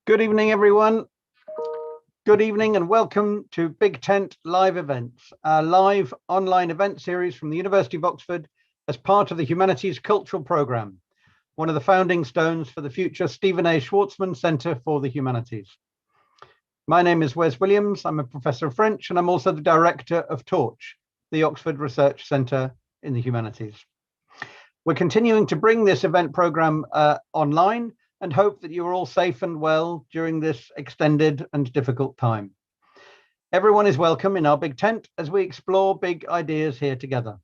Good evening, everyone. Good evening and welcome to Big Tent Live Events, a live online event series from the University of Oxford as part of the Humanities Cultural Programme, one of the founding stones for the future Stephen A. Schwarzman Centre for the Humanities. My name is Wes Williams. I'm a professor of French and I'm also the director of Torch, the Oxford Research Centre in the Humanities. We're continuing to bring this event programme online and hope that you are all safe and well during this extended and difficult time. Everyone is welcome in our big tent as we explore big ideas here together.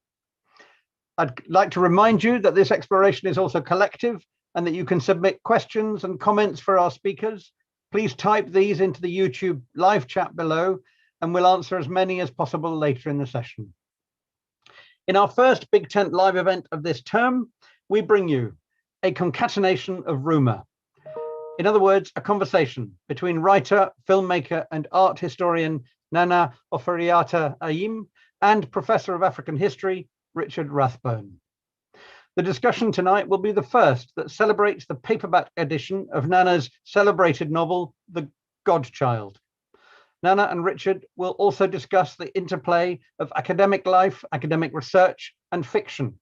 I'd like to remind you that this exploration is also collective and that you can submit questions and comments for our speakers. Please type these into the YouTube live chat below and we'll answer as many as possible later in the session. In our first Big Tent live event of this term, we bring you a concatenation of rumour. In other words, a conversation between writer, filmmaker, and art historian Nana Ofori Atta Ayim and Professor of African History, Richard Rathbone. The discussion tonight will be the first that celebrates the paperback edition of Nana's celebrated novel, The Godchild. Nana and Richard will also discuss the interplay of academic life, academic research, and fiction,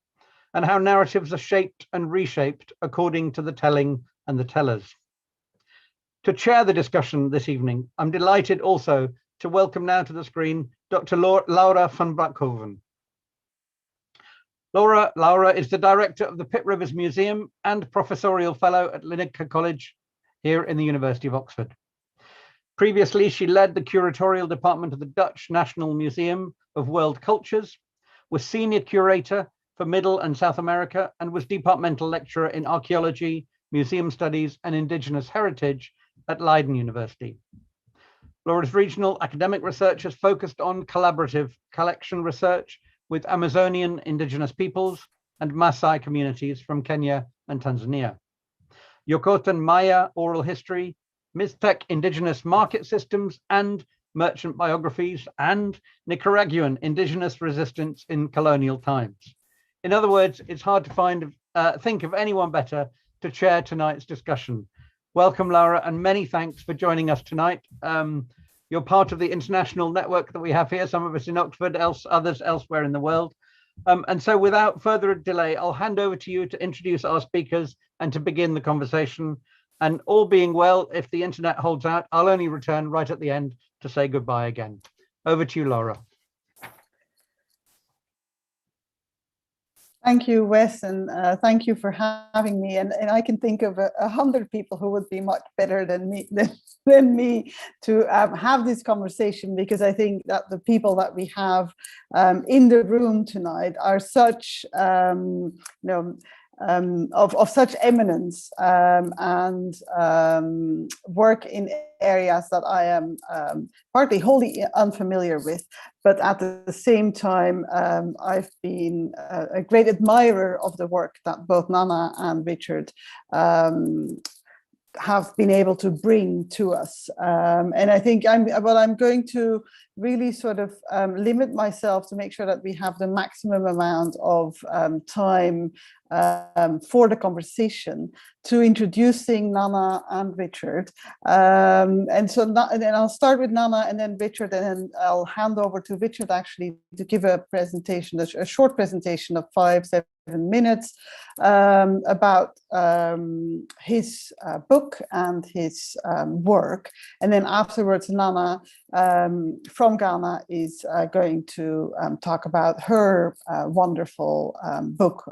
and how narratives are shaped and reshaped according to the telling and the tellers. To chair the discussion this evening, I'm delighted also to welcome now to the screen Dr. Laura van Braakhoven. Laura is the director of the Pitt Rivers Museum and professorial fellow at Linacre College here in the University of Oxford. Previously, she led the curatorial department of the Dutch National Museum of World Cultures, was senior curator for Middle and South America, and was departmental lecturer in archaeology, museum studies, and indigenous heritage at Leiden University. Laura's regional academic research has focused on collaborative collection research with Amazonian indigenous peoples and Maasai communities from Kenya and Tanzania. Yokotan Maya oral history, Mixtec indigenous market systems and merchant biographies, and Nicaraguan indigenous resistance in colonial times. In other words, it's hard to think of anyone better to chair tonight's discussion. Welcome, Laura, and many thanks for joining us tonight. You're part of the international network that we have here, some of us in Oxford, others elsewhere in the world. And so without further delay, I'll hand over to you to introduce our speakers and to begin the conversation. And all being well, if the internet holds out, I'll only return right at the end to say goodbye again. Over to you, Laura. Thank you, Wes, and thank you for having me. And I can think of 100 people who would be much better than me to have this conversation, because I think that the people that we have in the room tonight are such, of such eminence and work in areas that I am partly wholly unfamiliar with, but at the same time, I've been a great admirer of the work that both Nana and Richard have been able to bring to us. And I think I'm going to really sort of limit myself to make sure that we have the maximum amount of time for the conversation to introducing Nana and Richard. And then I'll start with Nana and then Richard, and then I'll hand over to Richard actually to give a presentation, a short presentation of 5-7 minutes about his book and his work. And then afterwards, Nana from Ghana is going to talk about her wonderful book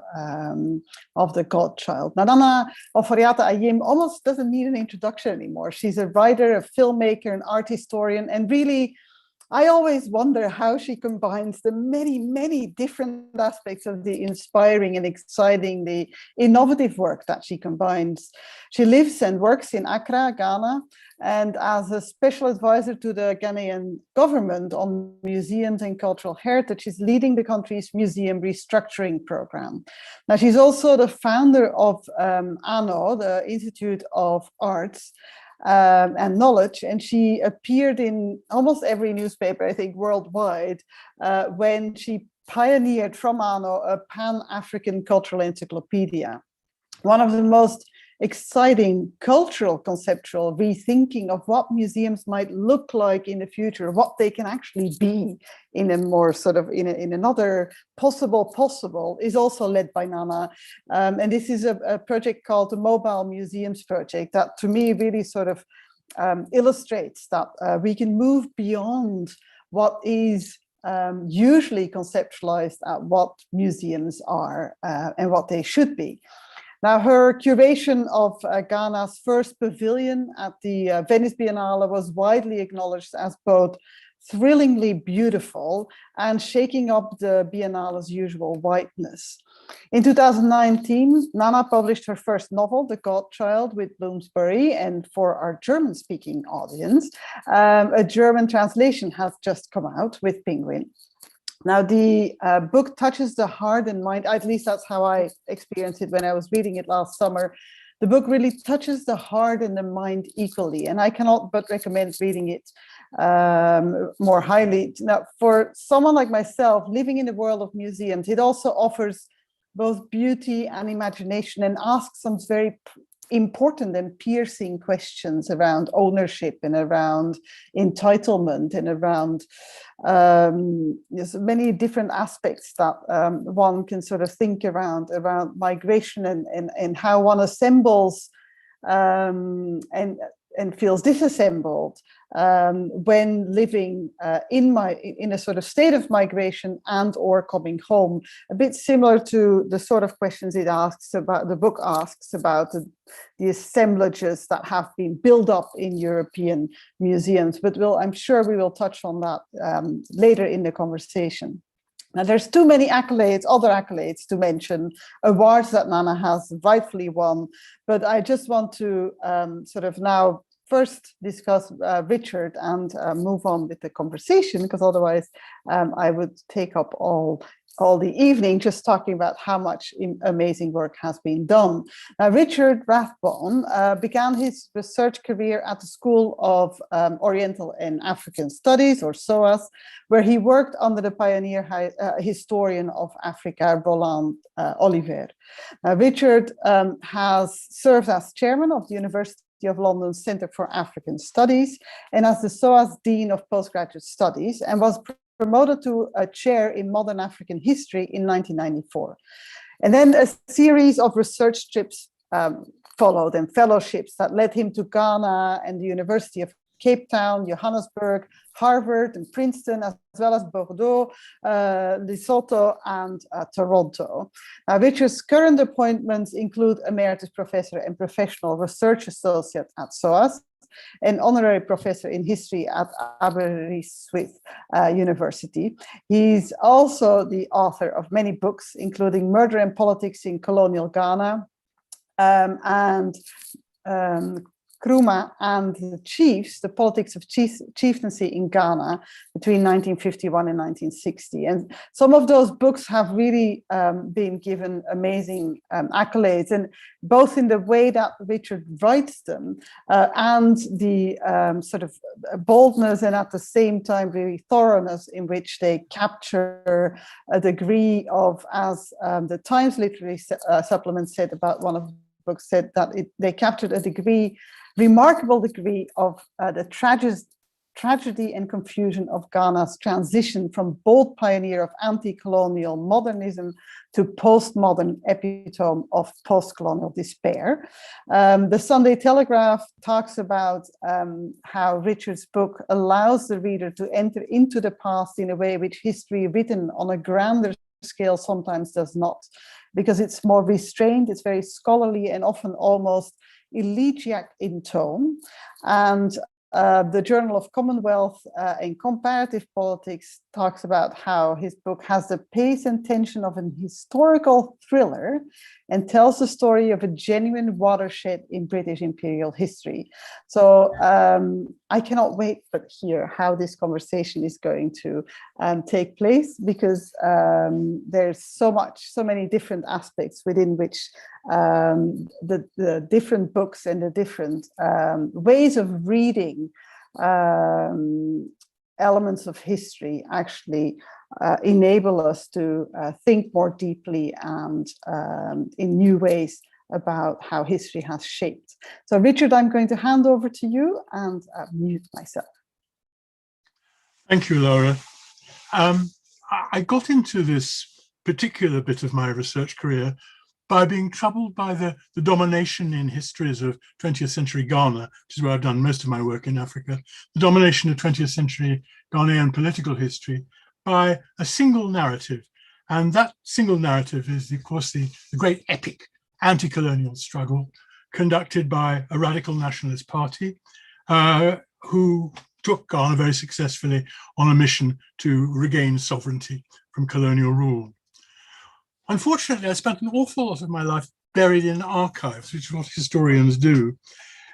of The Godchild. Now, Nana Ofori Atta Ayim almost doesn't need an introduction anymore. She's a writer, a filmmaker, an art historian, and really, I always wonder how she combines the many, many different aspects of the inspiring and exciting, the innovative work that she combines. She lives and works in Accra, Ghana, and as a special advisor to the Ghanaian government on museums and cultural heritage, she's leading the country's museum restructuring program. Now, she's also the founder of ANO, the Institute of Arts, and Knowledge, and she appeared in almost every newspaper, I think, worldwide, when she pioneered from ANO a Pan-African Cultural Encyclopaedia, one of the most exciting cultural conceptual rethinking of what museums might look like in the future, what they can actually be in a more sort of in another possible is also led by Nana. And this is a project called the Mobile Museums Project that to me really sort of illustrates that we can move beyond what is usually conceptualized at what museums are and what they should be. Now, her curation of Ghana's first pavilion at the Venice Biennale was widely acknowledged as both thrillingly beautiful and shaking up the Biennale's usual whiteness. In 2019, Nana published her first novel, The Godchild, with Bloomsbury, and for our German-speaking audience, a German translation has just come out with Penguin. Now, the book touches the heart and mind, at least that's how I experienced it when I was reading it last summer. The book really touches the heart and the mind equally, and I cannot but recommend reading it more highly. Now, for someone like myself, living in the world of museums, it also offers both beauty and imagination and asks some very important and piercing questions around ownership and around entitlement and around there's many different aspects that one can sort of think around migration and how one assembles and feels disassembled when living in a sort of state of migration and or coming home, a bit similar to the sort of questions it asks about, the book asks about the assemblages that have been built up in European museums, but I'm sure we will touch on that later in the conversation. Now, there's too many accolades, other accolades to mention, awards that Nana has rightfully won, but I just want to sort of now first discuss Richard and move on with the conversation, because otherwise I would take up all the evening just talking about how much amazing work has been done. Now, Richard Rathbone began his research career at the School of Oriental and African Studies, or SOAS, where he worked under the pioneer historian of Africa, Roland Oliver. Richard has served as chairman of the University of London's Centre for African Studies and as the SOAS Dean of Postgraduate Studies, and was promoted to a chair in modern African history in 1994. And then a series of research trips followed and fellowships that led him to Ghana and the University of Cape Town, Johannesburg, Harvard and Princeton, as well as Bordeaux, Lesotho and Toronto. Now, Richard's current appointments include Emeritus Professor and Professional Research Associate at SOAS, an honorary professor in history at Aberystwyth University. He's also the author of many books, including Murder and Politics in Colonial Ghana and Nkrumah and the Chiefs, the Politics of Chieftaincy in Ghana between 1951 and 1960. And some of those books have really been given amazing accolades, and both in the way that Richard writes them and the sort of boldness and at the same time really thoroughness in which they capture a degree of, as the Times Literary Supplement said about one of the books, said that they captured a remarkable degree of the tragedy and confusion of Ghana's transition from bold pioneer of anti-colonial modernism to postmodern epitome of post-colonial despair. The Sunday Telegraph talks about how Richard's book allows the reader to enter into the past in a way which history written on a grander scale sometimes does not, because it's more restrained, it's very scholarly and often almost elegiac in tone. And the Journal of Commonwealth and Comparative Politics talks about how his book has the pace and tension of an historical thriller and tells the story of a genuine watershed in British imperial history. So I cannot wait but hear how this conversation is going to take place, because there's so many different aspects within which the different books and the different ways of reading elements of history actually enable us to think more deeply and in new ways about how history has shaped. So Richard, I'm going to hand over to you and mute myself. Thank you, Laura. I got into this particular bit of my research career by being troubled by the domination in histories of 20th century Ghana, which is where I've done most of my work in Africa, the domination of 20th century Ghanaian political history by a single narrative. And that single narrative is, of course, the great epic anti-colonial struggle conducted by a radical nationalist party who took Ghana very successfully on a mission to regain sovereignty from colonial rule. Unfortunately, I spent an awful lot of my life buried in archives, which is what historians do.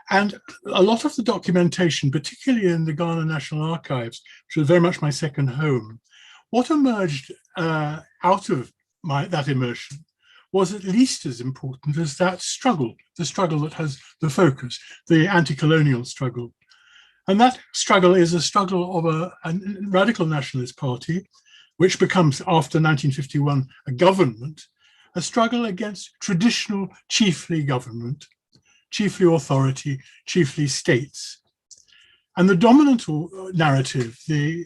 And a lot of the documentation, particularly in the Ghana National Archives, which was very much my second home, what emerged out of that immersion was at least as important as that struggle, the struggle that has the focus, the anti-colonial struggle. And that struggle is a struggle of a radical nationalist party, which becomes, after 1951, a government, a struggle against traditional chiefly government, chiefly authority, chiefly states. And the dominant narrative, the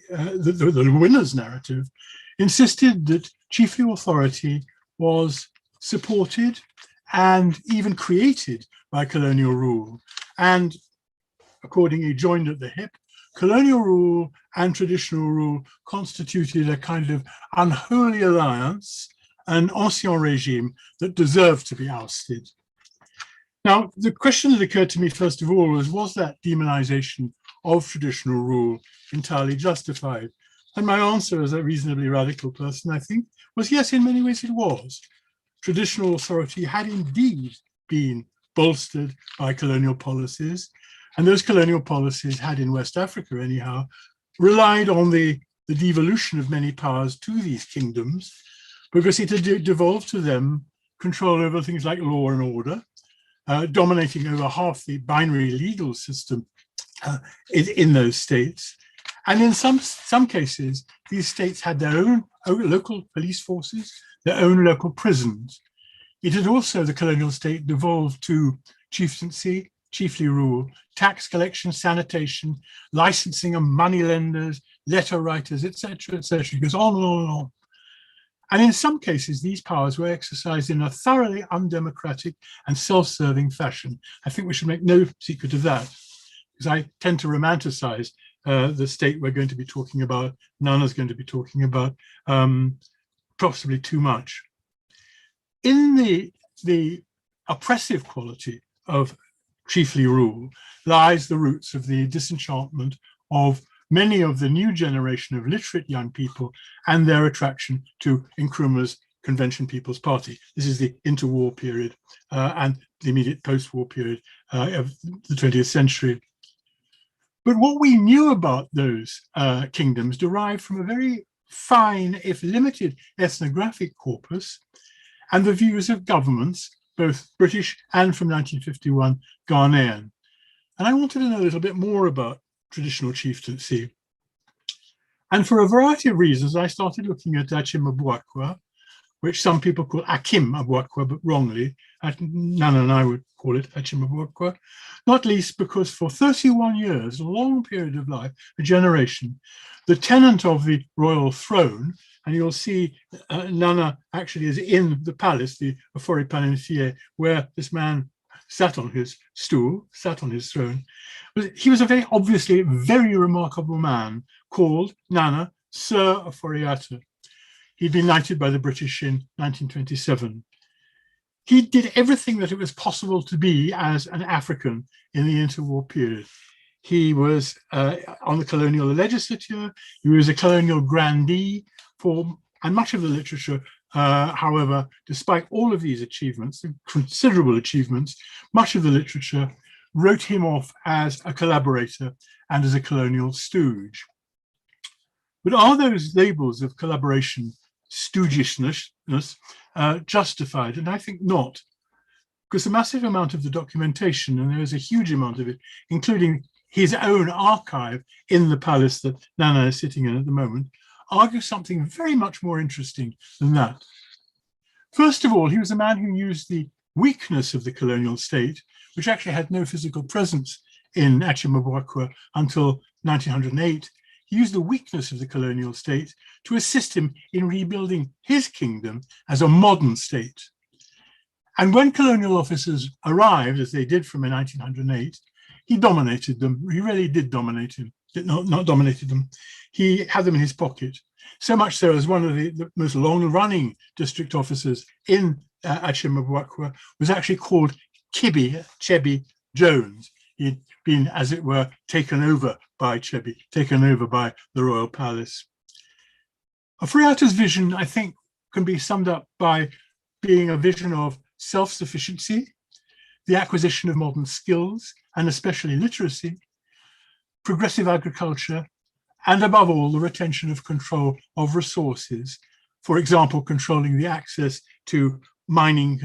winner's narrative, insisted that chiefly authority was supported and even created by colonial rule, and accordingly joined at the hip. Colonial rule and traditional rule constituted a kind of unholy alliance, an ancien regime that deserved to be ousted. Now, the question that occurred to me, first of all, was that demonization of traditional rule entirely justified? And my answer, as a reasonably radical person, I think, was yes, in many ways it was. Traditional authority had indeed been bolstered by colonial policies, and those colonial policies had, in West Africa anyhow, relied on the devolution of many powers to these kingdoms, because it had devolved to them control over things like law and order, dominating over half the binary legal system in those states. And in some cases, these states had their own local police forces, their own local prisons. It had also, the colonial state, devolved to chieftaincy, chiefly rule, tax collection, sanitation, licensing of money lenders, letter writers, etc., etc. It goes on and on and on. And in some cases, these powers were exercised in a thoroughly undemocratic and self-serving fashion. I think we should make no secret of that, because I tend to romanticize the state we're going to be talking about, Nana's going to be talking about, possibly too much. In the oppressive quality of chiefly rule lies the roots of the disenchantment of many of the new generation of literate young people and their attraction to Nkrumah's Convention People's Party. This is the interwar period and the immediate post-war period of the 20th century. But what we knew about those kingdoms derived from a very fine, if limited, ethnographic corpus and the views of governments, both British and from 1951, Ghanaian. And I wanted to know a little bit more about traditional chieftaincy. And for a variety of reasons, I started looking at Akyem Abuakwa, which some people call Akyem Abuakwa, but wrongly. Nana and I would call it Akyem Abuakwa, not least because for 31 years, a long period of life, a generation, the tenant of the royal throne, and you'll see Nana actually is in the palace, the Ofori Atta I, where this man sat on his stool, sat on his throne. He was a very obviously very remarkable man called Nana Sir Oforiatta. He'd been knighted by the British in 1927. He did everything that it was possible to be as an African in the interwar period. He was on the colonial legislature, he was a colonial grandee and much of the literature, however, despite all of these achievements, considerable achievements, much of the literature wrote him off as a collaborator and as a colonial stooge. But are those labels of collaboration, stoogishness, justified? And I think not, because a massive amount of the documentation, and there is a huge amount of it, including his own archive in the palace that Nana is sitting in at the moment, argues something very much more interesting than that. First of all, he was a man who used the weakness of the colonial state, which actually had no physical presence in Akyem Abuakwa until 1908, he used the weakness of the colonial state to assist him in rebuilding his kingdom as a modern state. And when colonial officers arrived, as they did from 1908, he dominated them. He really did dominate him, not dominated them. He had them in his pocket. So much so as one of the most long-running district officers in Akyem Abuakwa was actually called Chebi Jones. He'd been, as it were, taken over by Chebi, taken over by the royal palace. Oforiatta's vision, I think, can be summed up by being a vision of self-sufficiency, the acquisition of modern skills, and especially literacy, progressive agriculture, and above all, the retention of control of resources. For example, controlling the access to mining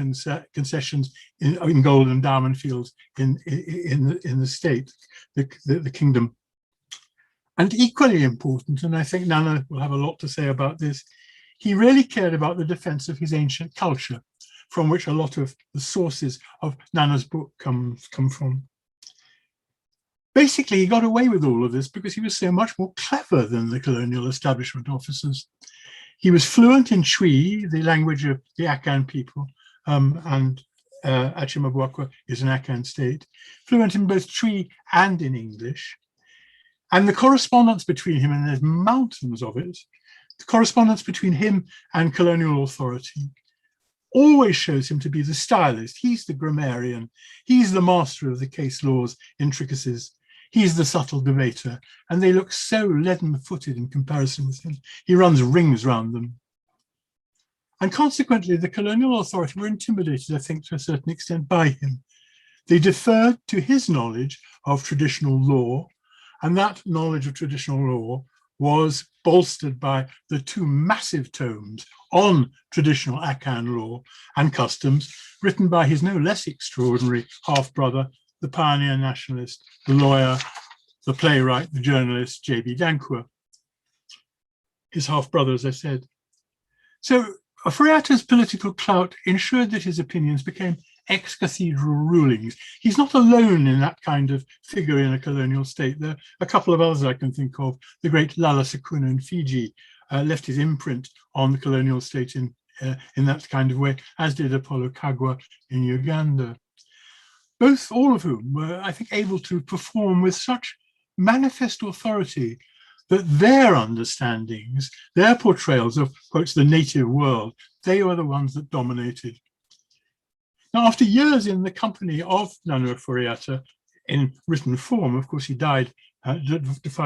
concessions in gold and diamond fields in the state, the kingdom. And equally important, and I think Nana will have a lot to say about this, he really cared about the defense of his ancient culture, from which a lot of the sources of Nana's book come from. Basically, he got away with all of this because he was so much more clever than the colonial establishment officers. He was fluent in Twi, the language of the Akan people, and Akyem Abuakwa is an Akan state, fluent in both Twi and in English. And the correspondence between him, and there's mountains of it, the correspondence between him and colonial authority always shows him to be the stylist. He's the grammarian. He's the master of the case law's intricacies. He's the subtle debater, and they look so leaden-footed in comparison with him. He runs rings round them. And consequently, the colonial authority were intimidated, I think, to a certain extent by him. They deferred to his knowledge of traditional law, and that knowledge of traditional law was bolstered by the two massive tomes on traditional Akan law and customs, written by his no less extraordinary half-brother, the pioneer nationalist, the lawyer, the playwright, the journalist, J.B. Dankwa. His half-brother, as I said. So Oforiatta's political clout ensured that his opinions became ex-cathedral rulings. He's not alone in that kind of figure in a colonial state. There are a couple of others I can think of. The great Lala Sekuna in Fiji left his imprint on the colonial state in that kind of way, as did Apollo Kagwa in Uganda. All of whom were, I think, able to perform with such manifest authority that their understandings, their portrayals of, quotes, the native world, they were the ones that dominated. Now, after years in the company of Nana Oforiatta in written form, of course, he died before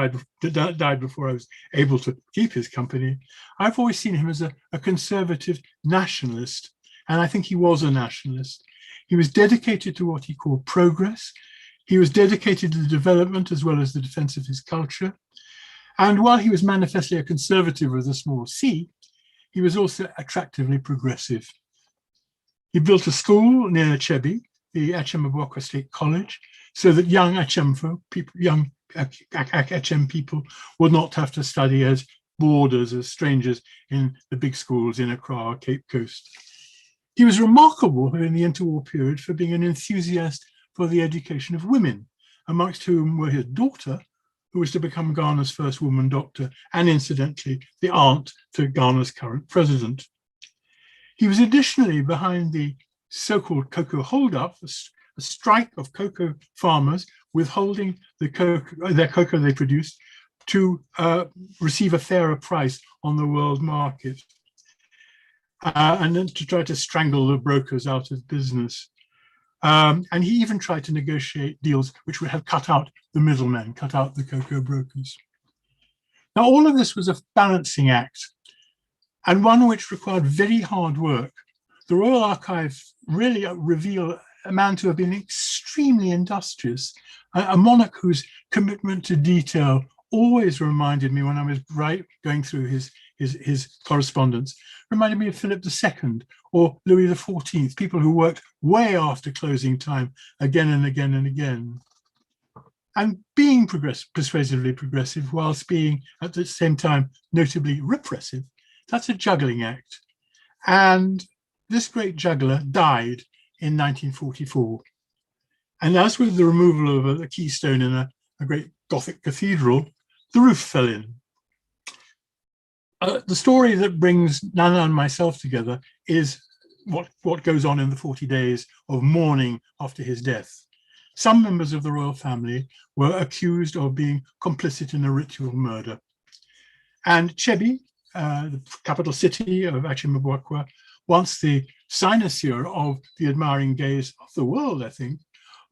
I was able to keep his company. I've always seen him as a conservative nationalist, and I think he was a nationalist. He was dedicated to what he called progress. He was dedicated to the development as well as the defense of his culture. And while he was manifestly a conservative with a small c, he was also attractively progressive. He built a school near Chebi, the Akyem Abuakwa State College, so that young Akyem people would not have to study as boarders, as strangers in the big schools in Accra or Cape Coast. He was remarkable in the interwar period for being an enthusiast for the education of women, amongst whom were his daughter, who was to become Ghana's first woman doctor, and incidentally, the aunt to Ghana's current president. He was additionally behind the so-called cocoa hold-up, a strike of cocoa farmers withholding their cocoa they produced to receive a fairer price on the world market, and then to try to strangle the brokers out of business. And he even tried to negotiate deals which would have cut out the middlemen, cut out the cocoa brokers. Now, all of this was a balancing act, and one which required very hard work. The Royal Archive really reveal a man to have been extremely industrious, a monarch whose commitment to detail always reminded me, when I was going through his correspondence, reminded me of Philip II or Louis XIV, people who worked way after closing time again and again and again. And being persuasively progressive whilst being at the same time notably repressive, that's a juggling act. And this great juggler died in 1944. And as with the removal of a keystone in a great Gothic cathedral, the roof fell in. The story that brings Nana and myself together is what goes on in the 40 days of mourning after his death. Some members of the royal family were accused of being complicit in a ritual murder. And Chebi, the capital city of Akyem Abuakwa, once the cynosure of the admiring gaze of the world, I think,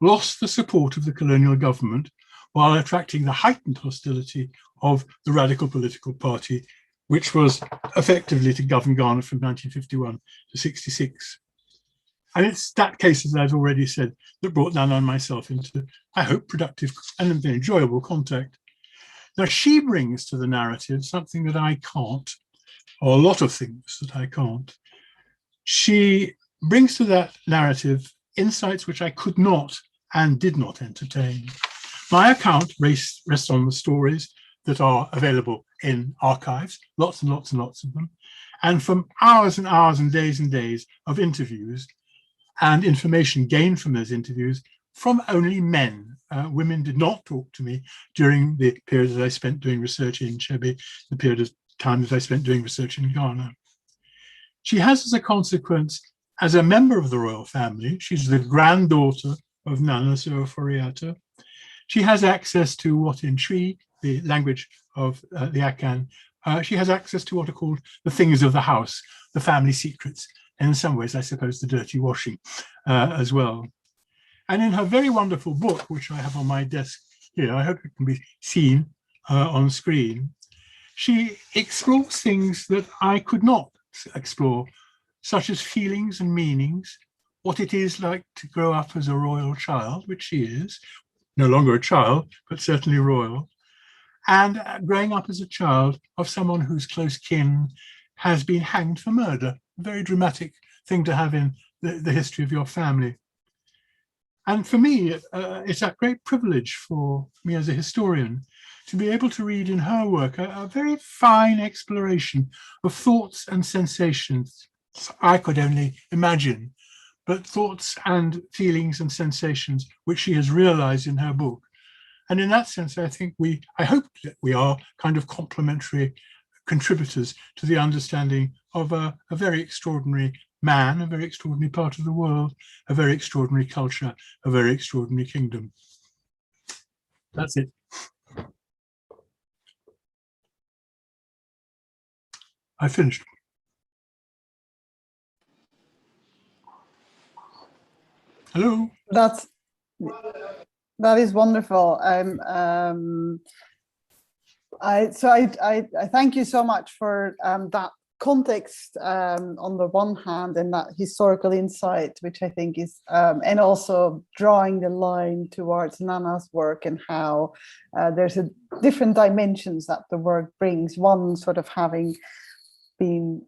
lost the support of the colonial government while attracting the heightened hostility of the radical political party, which was effectively to govern Ghana from 1951 to 66. And it's that case, as I've already said, that brought Nana and myself into, I hope, productive and very enjoyable contact. Now, she brings to the narrative something that I can't, or a lot of things that I can't. She brings to that narrative insights which I could not and did not entertain. My account rests on the stories that are available in archives, lots and lots and lots of them, and from hours and hours and days of interviews and information gained from those interviews from only men. Women did not talk to me during the period that I spent doing research in Chebi, the period of time that I spent doing research in Ghana. She has, as a consequence, as a member of the royal family, she's the granddaughter of Nana Ofori Atta. She has access to what in Twi, the language of the Akan, she has access to what are called the things of the house, the family secrets, and in some ways, I suppose, the dirty washing as well. And in her very wonderful book, which I have on my desk here, I hope it can be seen on screen, she explores things that I could not explore, such as feelings and meanings, what it is like to grow up as a royal child, which she is, no longer a child, but certainly royal, and growing up as a child of someone whose close kin has been hanged for murder, a very dramatic thing to have in the history of your family. And for me, it's a great privilege for me as a historian to be able to read in her work a very fine exploration of thoughts and sensations I could only imagine, but thoughts and feelings and sensations which she has realized in her book. And in that sense, I think I hope that we are kind of complementary contributors to the understanding of a very extraordinary man, a very extraordinary part of the world, a very extraordinary culture, a very extraordinary kingdom. That's it. I finished. Hello. That is wonderful. I thank you so much for that context on the one hand, and that historical insight, which I think is, and also drawing the line towards Nana's work and how there's a different dimensions that the work brings. One sort of having been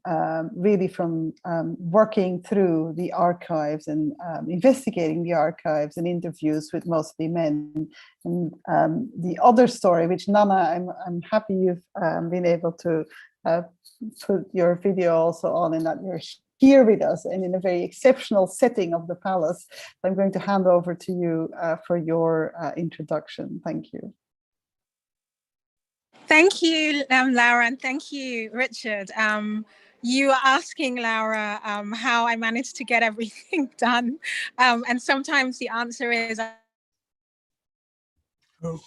really from working through the archives and investigating the archives and interviews with mostly men. And the other story, which Nana, I'm happy you've been able to put your video also on, and that you're here with us and in a very exceptional setting of the palace. I'm going to hand over to you for your introduction. Thank you. Thank you, Laura, and thank you, Richard. You are asking, Laura, how I managed to get everything done. And sometimes the answer is, I don't.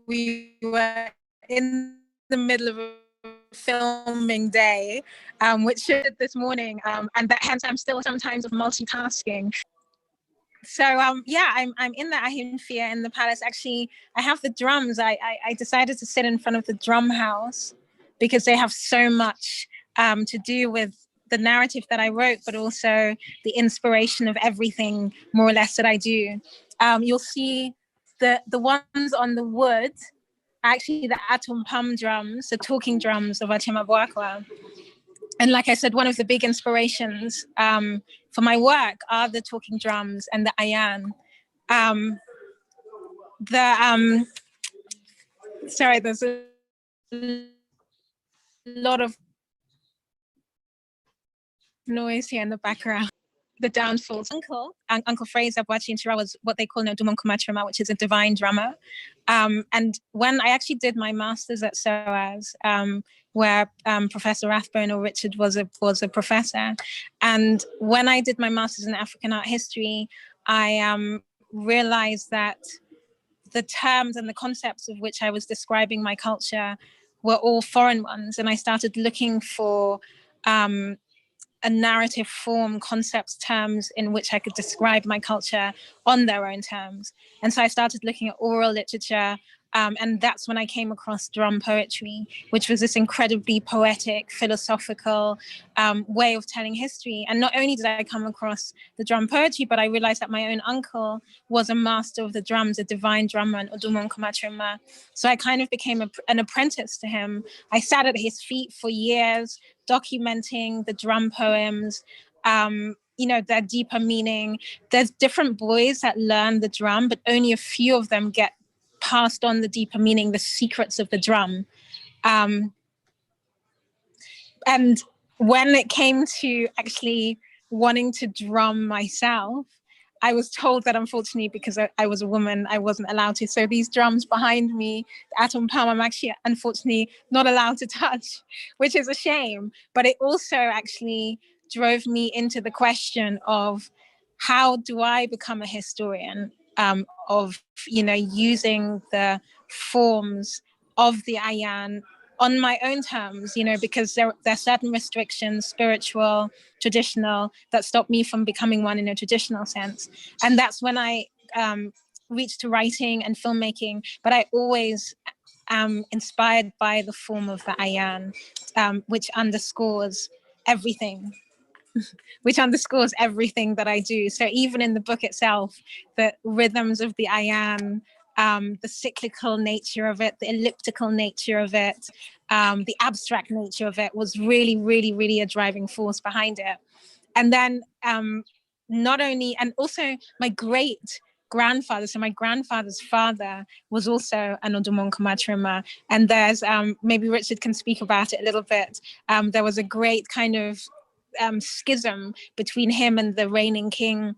We were in the middle of a filming day, which did this morning, and that hence I'm still sometimes of multitasking. So yeah, I'm in the Ahimfia in the palace. Actually, I have the drums. I decided to sit in front of the drum house because they have so much to do with the narrative that I wrote, but also the inspiration of everything more or less that I do. You'll see the ones on the wood, actually the atom pum drums, the talking drums of Akyem Abuakwa. And like I said, one of the big inspirations for my work are the talking drums and the ayan. Sorry, there's a lot of noise here in the background. The downfalls. Uncle Fraser Boachintira was what they call Dumon Kumatrama, which is a divine drummer. And when I actually did my master's at SOAS, where Professor Rathbone or Richard was a professor, and when I did my master's in African art history, I realized that the terms and the concepts of which I was describing my culture were all foreign ones, and I started looking for a narrative form, concepts, terms in which I could describe my culture on their own terms. And so I started looking at oral literature, and that's when I came across drum poetry, which was this incredibly poetic, philosophical way of telling history. And not only did I come across the drum poetry, but I realized that my own uncle was a master of the drums, a divine drummer, an Odumon Kumatrama. So I kind of became an apprentice to him. I sat at his feet for years, documenting the drum poems, their deeper meaning. There's different boys that learn the drum, but only a few of them get passed on the deeper meaning, the secrets of the drum. And when it came to actually wanting to drum myself, I was told that unfortunately, because I was a woman, I wasn't allowed to. So these drums behind me, the Atom Palm, I'm actually unfortunately not allowed to touch, which is a shame. But it also actually drove me into the question of how do I become a historian of, using the forms of the Ayan on my own terms, because there are certain restrictions, spiritual, traditional, that stop me from becoming one in a traditional sense. And that's when I reached to writing and filmmaking, but I always am inspired by the form of the Ayan, which underscores everything. Which underscores everything that I do. So even in the book itself, the rhythms of the Ayan, the cyclical nature of it, the elliptical nature of it, the abstract nature of it was really, really, really a driving force behind it. And then not only, and also my great grandfather, so my grandfather's father was also an Odumon Kumatrama, and there's, maybe Richard can speak about it a little bit, there was a great kind of schism between him and the reigning king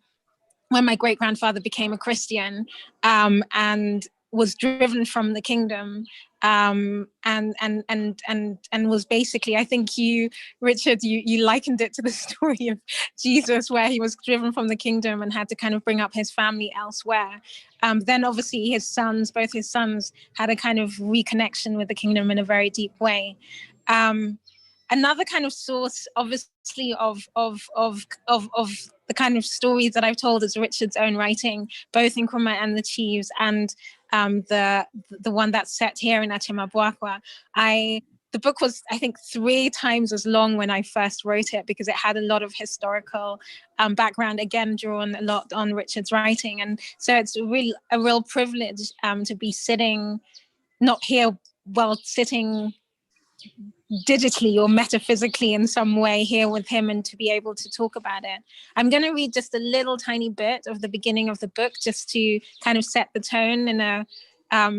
when my great grandfather became a Christian and was driven from the kingdom and was basically, I think you, Richard, you likened it to the story of Jesus, where he was driven from the kingdom and had to kind of bring up his family elsewhere. Then obviously both his sons had a kind of reconnection with the kingdom in a very deep way. Another kind of source, obviously, of the kind of stories that I've told is Richard's own writing, both in Nkrumah and the Chiefs, and the one that's set here in Akyem Abuakwa. The book was, I think, 3 times as long when I first wrote it, because it had a lot of historical background, again, drawn a lot on Richard's writing. And so it's a real privilege to be sitting, not here, well, sitting digitally or metaphysically in some way here with him and to be able to talk about it. I'm going to read just a little tiny bit of the beginning of the book just to kind of set the tone in a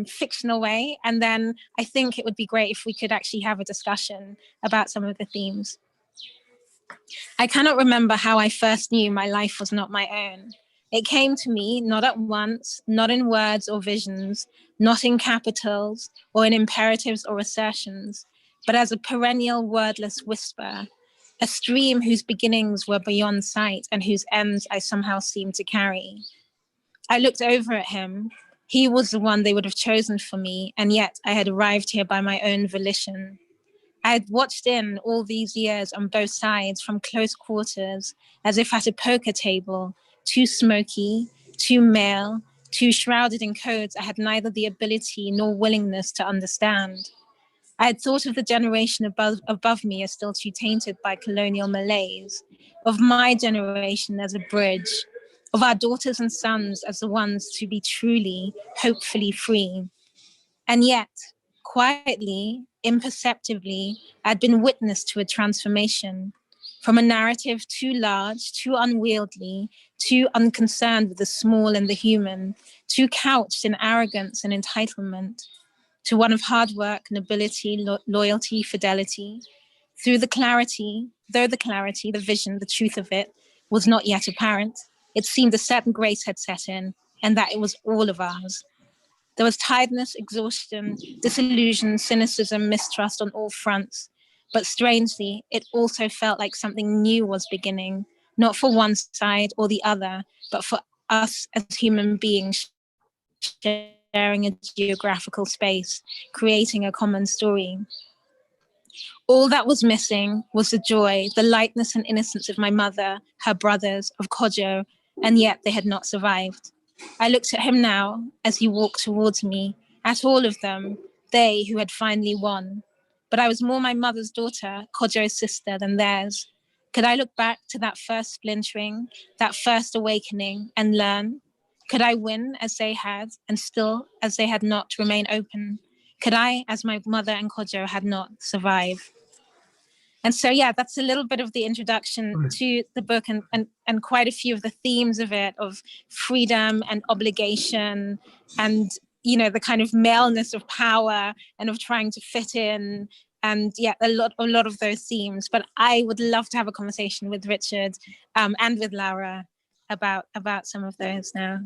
fictional way. And then I think it would be great if we could actually have a discussion about some of the themes. I cannot remember how I first knew my life was not my own. It came to me not at once, not in words or visions, not in capitals or in imperatives or assertions, but as a perennial wordless whisper, a stream whose beginnings were beyond sight and whose ends I somehow seemed to carry. I looked over at him. He was the one they would have chosen for me, and yet I had arrived here by my own volition. I had watched in all these years on both sides from close quarters, as if at a poker table, too smoky, too male, too shrouded in codes I had neither the ability nor willingness to understand. I had thought of the generation above me as still too tainted by colonial malaise, of my generation as a bridge, of our daughters and sons as the ones to be truly, hopefully free. And yet, quietly, imperceptibly, I'd been witness to a transformation from a narrative too large, too unwieldy, too unconcerned with the small and the human, too couched in arrogance and entitlement, to one of hard work, nobility, loyalty, fidelity, Though the clarity, the vision, the truth of it was not yet apparent, it seemed a certain grace had set in, and that it was all of ours. There was tiredness, exhaustion, disillusion, cynicism, mistrust on all fronts. But strangely, it also felt like something new was beginning, not for one side or the other, but for us as human beings sharing a geographical space, creating a common story. All that was missing was the joy, the lightness and innocence of my mother, her brothers, of Kojo, and yet they had not survived. I looked at him now as he walked towards me, at all of them, they who had finally won. But I was more my mother's daughter, Kojo's sister, than theirs. Could I look back to that first splintering, that first awakening, and learn? Could I win as they had, and still as they had not remain open? Could I, as my mother and Kojo had not, survive? And so, yeah, that's a little bit of the introduction to the book and quite a few of the themes of it, of freedom and obligation and, you know, the kind of maleness of power and of trying to fit in. And yeah, a lot of those themes. But I would love to have a conversation with Richard and with Laura about some of those now.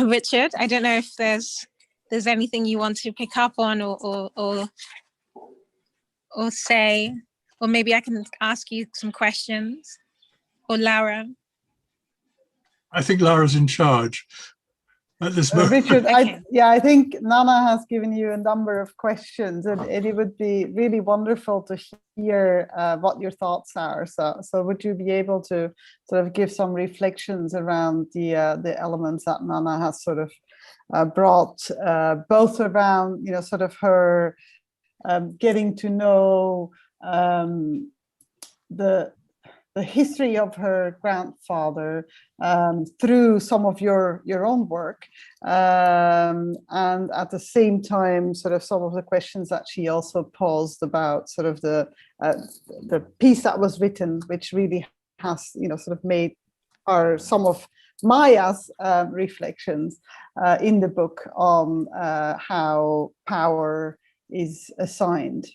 Richard, I don't know if there's anything you want to pick up on or say, or maybe I can ask you some questions, or Laura. I think Laura's in charge at this moment. Richard, Okay. I think Nana has given you a number of questions, and it would be really wonderful to hear what your thoughts are. So would you be able to sort of give some reflections around the elements that Nana has sort of brought, both around, you know, sort of her getting to know the history of her grandfather through some of your own work, and at the same time, sort of some of the questions that she also posed about sort of the piece that was written, which really has, you know, sort of made some of Maya's reflections in the book on how power is assigned.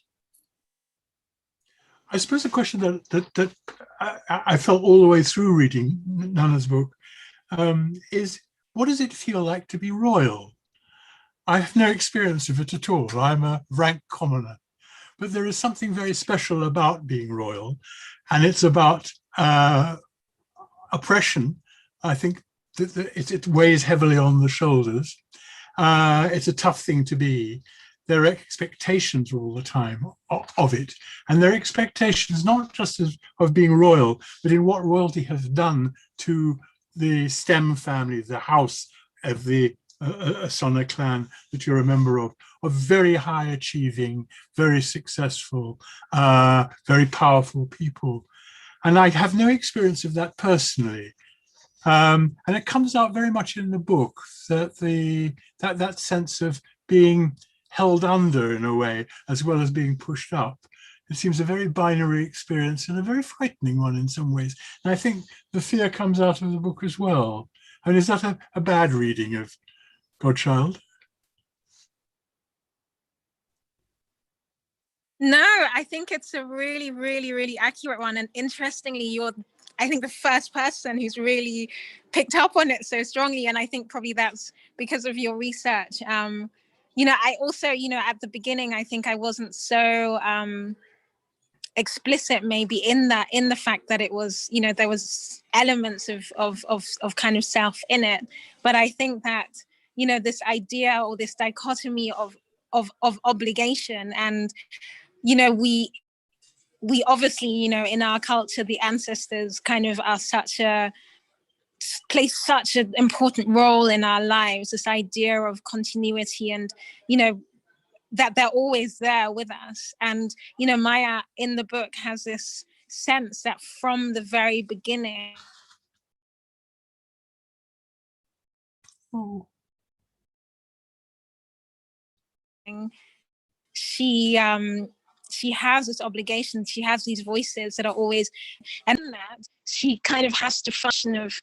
I suppose the question that I felt all the way through reading Nana's book is, what does it feel like to be royal? I have no experience of it at all. I'm a rank commoner, but there is something very special about being royal, and it's about oppression. I think that it weighs heavily on the shoulders. It's a tough thing to be. There are expectations all the time of it. And there are expectations not just of being royal, but in what royalty has done to the stem family, the house of the Asona clan that you're a member of very high achieving, very successful, very powerful people. And I have no experience of that personally. And it comes out very much in the book, that that sense of being held under in a way, as well as being pushed up. It seems a very binary experience and a very frightening one in some ways. And I think the fear comes out of the book as well. I mean, is that a bad reading of Godchild? No, I think it's a really, really, really accurate one. And interestingly, you're, I think, the first person who's really picked up on it so strongly. And I think probably that's because of your research. You know, I also, you know, at the beginning, I think I wasn't so explicit maybe in the fact that it was, you know, there was elements of kind of self in it. But I think that, you know, this idea or this dichotomy of obligation, and, you know, we obviously, you know, in our culture, the ancestors kind of are play such an important role in our lives, this idea of continuity, and, you know, that they're always there with us. And, you know, Maya in the book has this sense that from the very beginning, she has this obligation, she has these voices that are always, and that she kind of has to function of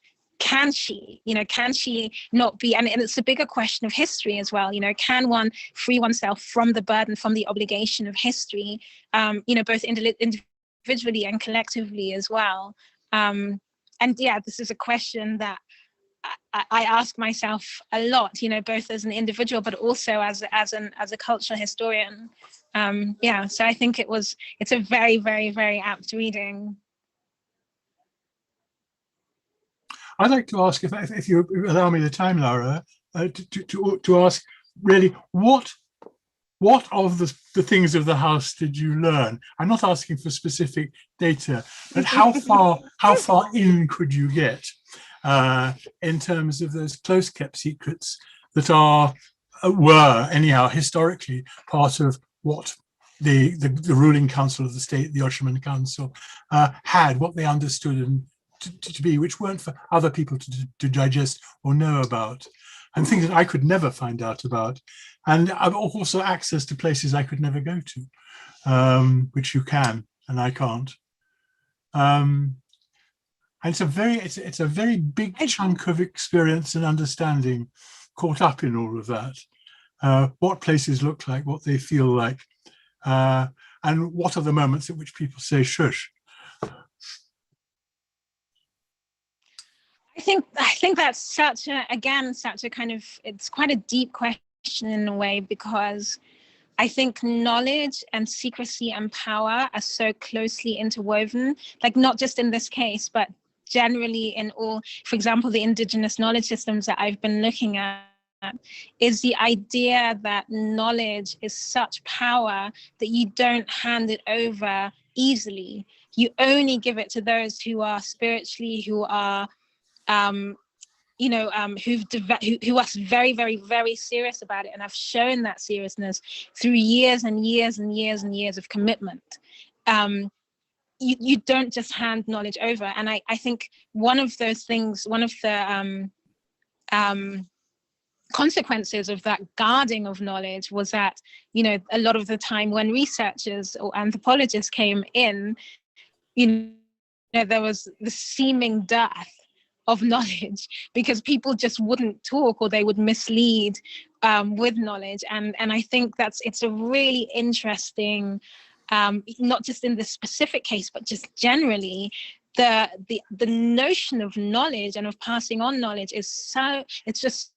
can she not be, and it's a bigger question of history as well, can one free oneself from the burden, from the obligation of history, both individually and collectively as well. And yeah, this is a question that I ask myself a lot, both as an individual, but also as a cultural historian. So I think it's a very, very, very apt reading. I'd like to ask, if you allow me the time, Laura, to ask really what of the things of the house did you learn? I'm not asking for specific data, but how far in could you get in terms of those close kept secrets that were anyhow historically part of what the ruling council of the state, the Ottoman Council, had, what they understood and to be, which weren't for other people to digest or know about, and things that I could never find out about. And I've also access to places I could never go to, which you can and I can't. And it's a very big chunk of experience and understanding caught up in all of that. What places look like, what they feel like, and what are the moments at which people say shush. I think that's such a kind of, it's quite a deep question in a way, because I think knowledge and secrecy and power are so closely interwoven, like not just in this case, but generally in all, for example, the indigenous knowledge systems that I've been looking at, is the idea that knowledge is such power that you don't hand it over easily. You only give it to those who are spiritually, who are who are very, very, very serious about it, and have shown that seriousness through years and years and years and years of commitment. You don't just hand knowledge over. And I think one of those things, one of the consequences of that guarding of knowledge was that, a lot of the time when researchers or anthropologists came in, there was the seeming death of knowledge because people just wouldn't talk, or they would mislead with knowledge. And I think it's a really interesting, not just in this specific case, but just generally, the notion of knowledge and of passing on knowledge it's just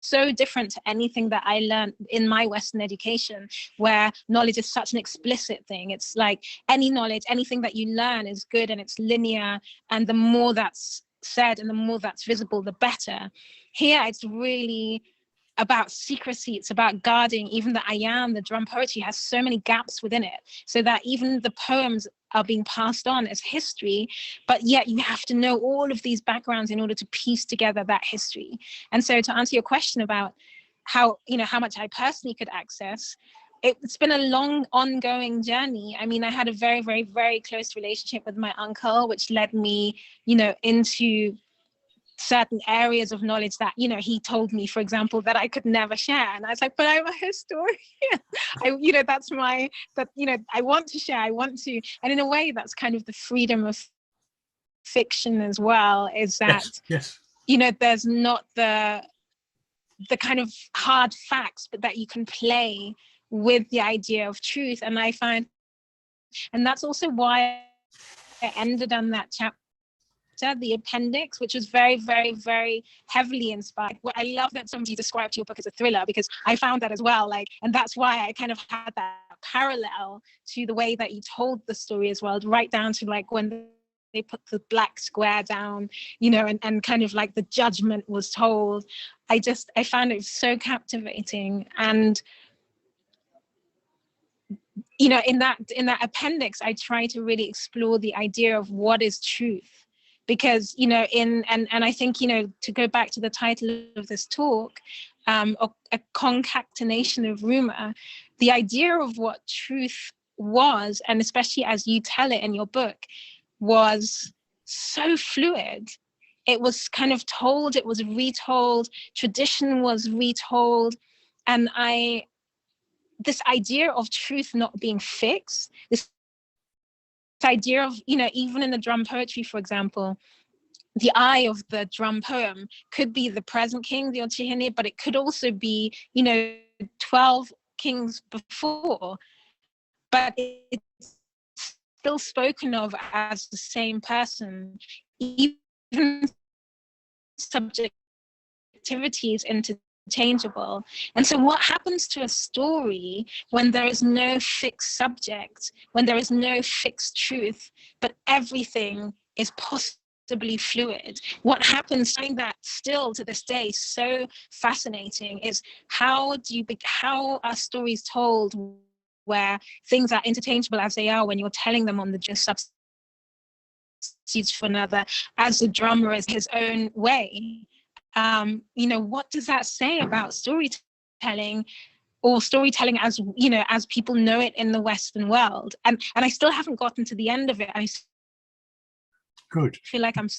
so different to anything that I learned in my Western education, where knowledge is such an explicit thing. It's like any knowledge, anything that you learn is good and it's linear, and the more that's said and the more that's visible, the better. Here, it's really about secrecy. It's about guarding. Even the ayam, the drum poetry, has so many gaps within it, so that even the poems are being passed on as history, but yet you have to know all of these backgrounds in order to piece together that history. And so, to answer your question about how much I personally could access, it's been a long ongoing journey. I mean, I had a very, very, very close relationship with my uncle, which led me, into certain areas of knowledge that, he told me, for example, that I could never share. And I was like, but I'm a historian. I want to share, and in a way that's kind of the freedom of fiction as well, is that, yes. There's not the kind of hard facts, but that you can play with the idea of truth. And I find, and that's also why I ended on that chapter, the appendix, which was very, very, very heavily inspired. Well, I love that somebody described your book as a thriller, because I found that as well. And that's why I kind of had that parallel to the way that you told the story as well, right down to when they put the black square down, and kind of the judgment was told. I found it so captivating. And in that appendix, I try to really explore the idea of what is truth. Because, and I think, to go back to the title of this talk, a concatenation of rumor, the idea of what truth was, and especially as you tell it in your book, was so fluid. It was kind of told, it was retold, tradition was retold. And this idea of truth not being fixed, this idea of, even in the drum poetry, for example, the eye of the drum poem could be the present king, the Ochihene, but it could also be, 12 kings before, but it's still spoken of as the same person, even subjectivity is interchangeable. And so what happens to a story when there is no fixed subject, when there is no fixed truth, but everything is possibly fluid? What happens, something that still to this day is so fascinating, is how are stories told where things are interchangeable as they are when you're telling them on the just substitutes for another, as the drummer is his own way. What does that say about storytelling, or storytelling as as people know it in the Western world? And I still haven't gotten to the end of it. I feel like I'm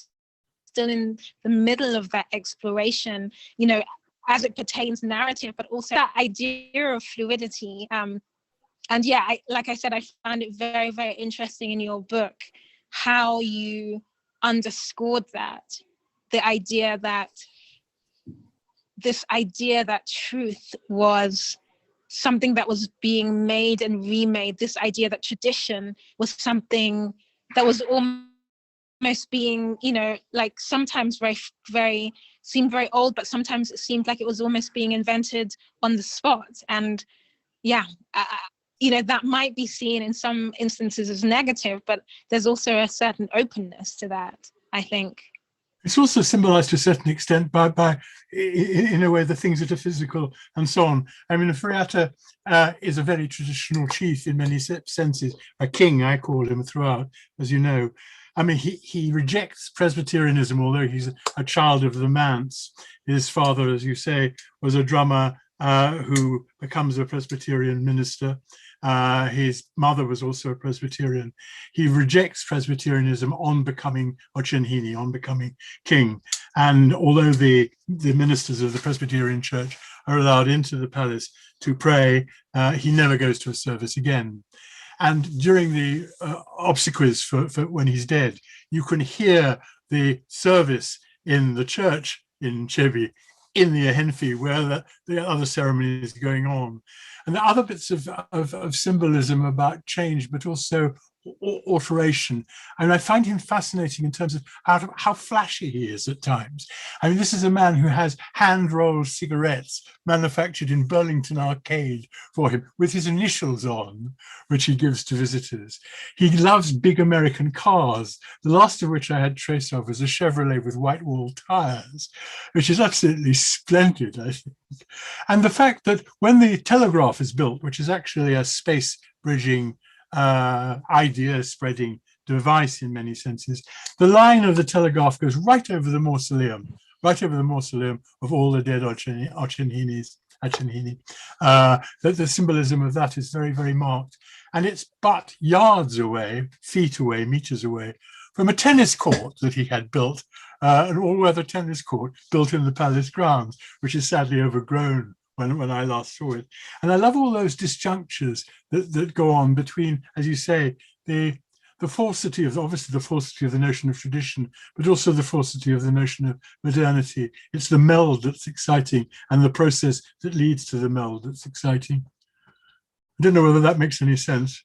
still in the middle of that exploration, as it pertains narrative, but also that idea of fluidity. And yeah, like I said, I found it very, very interesting in your book how you underscored that, the idea that truth was something that was being made and remade, this idea that tradition was something that was almost being, like sometimes very, very, seemed very old, but sometimes it seemed like it was almost being invented on the spot. And yeah, that might be seen in some instances as negative, but there's also a certain openness to that, I think. It's also symbolized to a certain extent by in a way, the things that are physical and so on. I mean, Oforiatta is a very traditional chief in many senses, a king, I call him throughout, as you know. I mean, he rejects Presbyterianism, although he's a child of the manse. His father, as you say, was a drummer who becomes a Presbyterian minister. His mother was also a Presbyterian. He rejects Presbyterianism on becoming Ochenhini, on becoming king. And although the ministers of the Presbyterian Church are allowed into the palace to pray, he never goes to a service again. And during the obsequies for when he's dead, you can hear the service in the church in Chebi, in the Ahenfi, where the other ceremonies are going on. And there are other bits of symbolism about change, but also alteration. And I find him fascinating in terms of how flashy he is at times. I mean, this is a man who has hand-rolled cigarettes manufactured in Burlington Arcade for him with his initials on, which he gives to visitors. He loves big American cars, the last of which I had trace of was a Chevrolet with white wall tires, which is absolutely splendid, I think. And the fact that when the telegraph is built, which is actually a space bridging idea spreading device in many senses, the line of the telegraph goes right over the mausoleum of all the dead Ochenhini. That the symbolism of that is very, very marked. And it's but yards away, feet away, meters away from a tennis court that he had built, an all-weather tennis court built in the palace grounds, which is sadly overgrown when I last saw it. And I love all those disjunctures that go on between, as you say, the falsity of, obviously the falsity of the notion of tradition, but also the falsity of the notion of modernity. It's the meld that's exciting and the process that leads to the meld that's exciting. I don't know whether that makes any sense.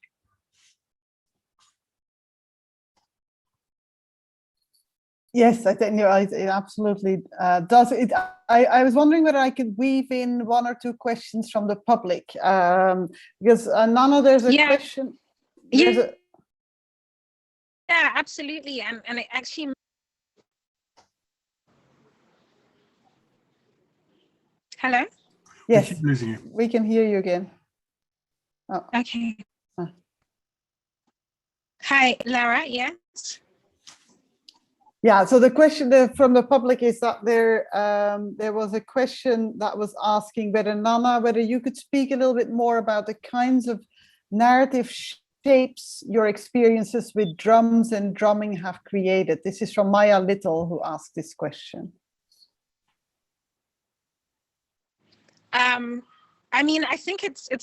Yes, I think it absolutely does. I was wondering whether I could weave in one or two questions from the public, because Nana, there's a question. Yeah, absolutely, and it actually. Hello. Yes, we keep losing you. We can hear you again. Oh. Okay. Hi, Lara. Yes. Yeah, so the question from the public is that there was a question that was asking whether you could speak a little bit more about the kinds of narrative shapes your experiences with drums and drumming have created. This is from Maya Little, who asked this question. I mean, I think it's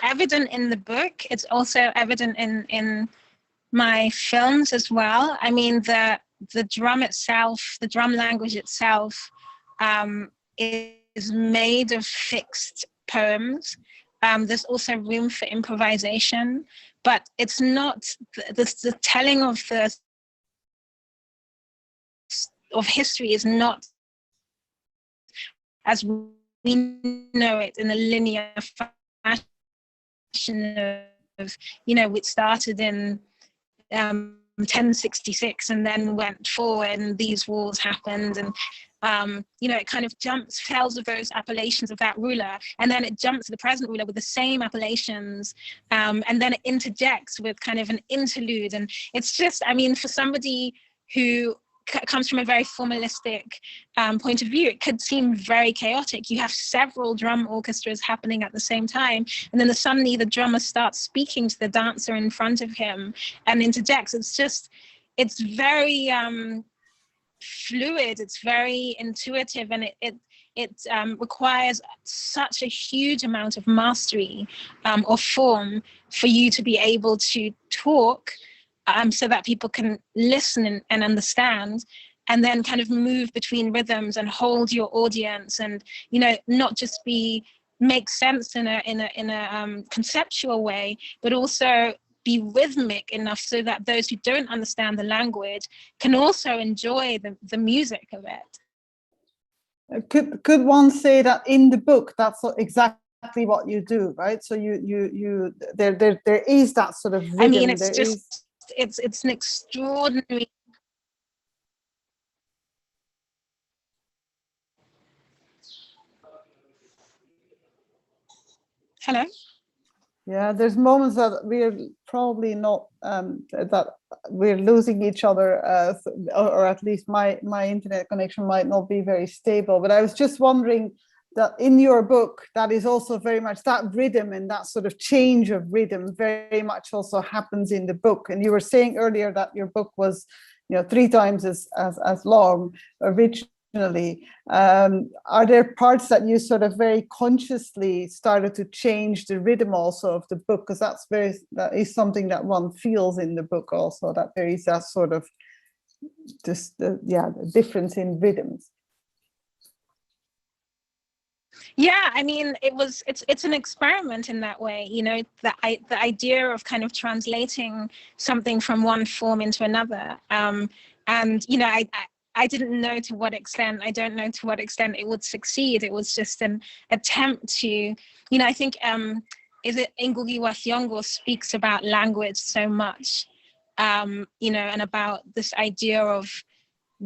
evident in the book. It's also evident in my films as well. I mean, the drum itself, the drum language itself, is made of fixed poems. There's also room for improvisation, but it's not the telling of history is not as we know it in a linear fashion of, you know, which started in 1066 and then went forward and these wars happened, and you know, it kind of tells of those appellations of that ruler, and then it jumps to the present ruler with the same appellations, and then it interjects with kind of an interlude. And it's just, I mean, for somebody who comes from a very formalistic point of view, it could seem very chaotic. You have several drum orchestras happening at the same time, and then suddenly the drummer starts speaking to the dancer in front of him and interjects. It's very fluid, it's very intuitive, and it requires such a huge amount of mastery or form for you to be able to talk so that people can listen and understand, and then kind of move between rhythms and hold your audience, and, you know, not just make sense in a conceptual way, but also be rhythmic enough so that those who don't understand the language can also enjoy the music of it. Could one say that in the book that's exactly what you do, right? So you there is that sort of rhythm. I mean, it's an extraordinary. Hello? Yeah, there's moments that we're probably not, that we're losing each other, or at least my internet connection might not be very stable. But I was just wondering that in your book, that is also very much that rhythm, and that sort of change of rhythm very much also happens in the book. And you were saying earlier that your book was, you know, 3 times as long originally. Are there parts that you sort of very consciously started to change the rhythm also of the book? Because that is something that one feels in the book also, that there is that sort of the difference in rhythms. Yeah, I mean, it's an experiment in that way, you know, the idea of kind of translating something from one form into another. And, you know, I didn't know to what extent, I don't know to what extent it would succeed. It was just an attempt to, you know, I think, is it Ngugi wa Thiong'o speaks about language so much, you know, and about this idea of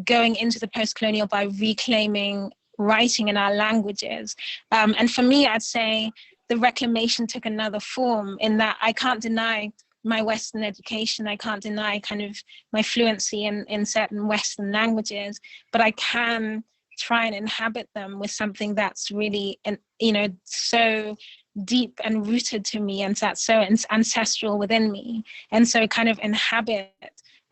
going into the post-colonial by reclaiming writing in our languages. And for me, I'd say the reclamation took another form in that I can't deny my Western education. I can't deny kind of my fluency in certain Western languages, but I can try and inhabit them with something that's really, you know, so deep and rooted to me, and that's so ancestral within me. And so kind of inhabit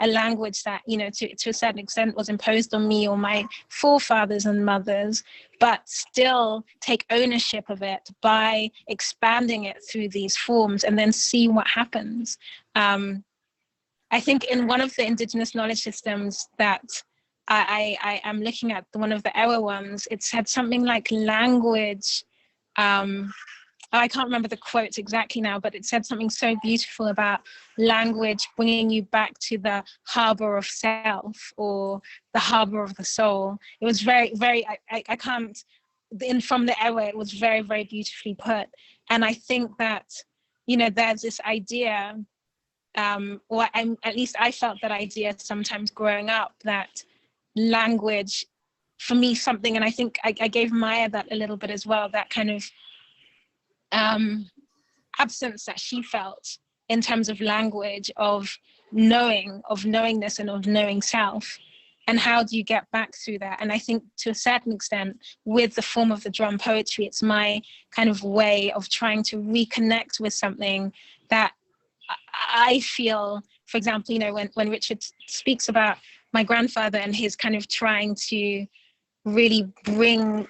a language that, you know, to a certain extent was imposed on me or my forefathers and mothers, but still take ownership of it by expanding it through these forms and then see what happens. I think in one of the indigenous knowledge systems that I am looking at, one of the Ewa ones, it said something like language, I can't remember the quotes exactly now, but it said something so beautiful about language bringing you back to the harbor of self or the harbor of the soul. It was very, very, I can't, from the Ewa, it was very, very beautifully put. And I think that, you know, there's this idea, or at least I felt that idea sometimes growing up, that language, for me, something, and I think I gave Maya that a little bit as well, that kind of absence that she felt in terms of language, of knowingness and of knowing self, and how do you get back through that? And I think to a certain extent with the form of the drum poetry, it's my kind of way of trying to reconnect with something that I feel, for example, you know, when Richard speaks about my grandfather and his kind of trying to really bring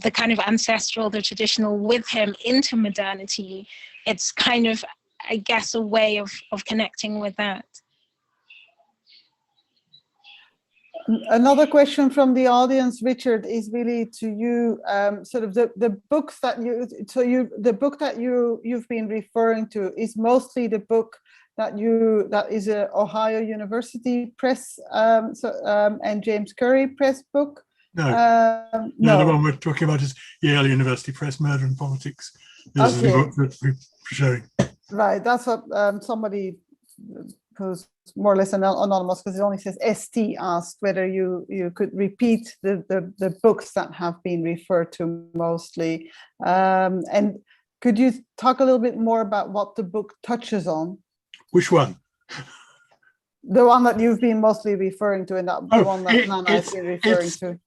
the kind of ancestral, the traditional with him into modernity, it's kind of, I guess, a way of connecting with that. Another question from the audience, Richard, is really to you. Sort of the books that the book that you've been referring to is mostly the book that is a Ohio University Press and James Curry Press book. No, no, the one we're talking about is Yale University Press, Murder and Politics. This is the book that we're showing. Right, that's what somebody who's more or less anonymous, because it only says ST, asked whether you could repeat the books that have been referred to mostly. And could you talk a little bit more about what the book touches on? Which one? The one that you've been mostly referring to, and the one that Nana has been referring to.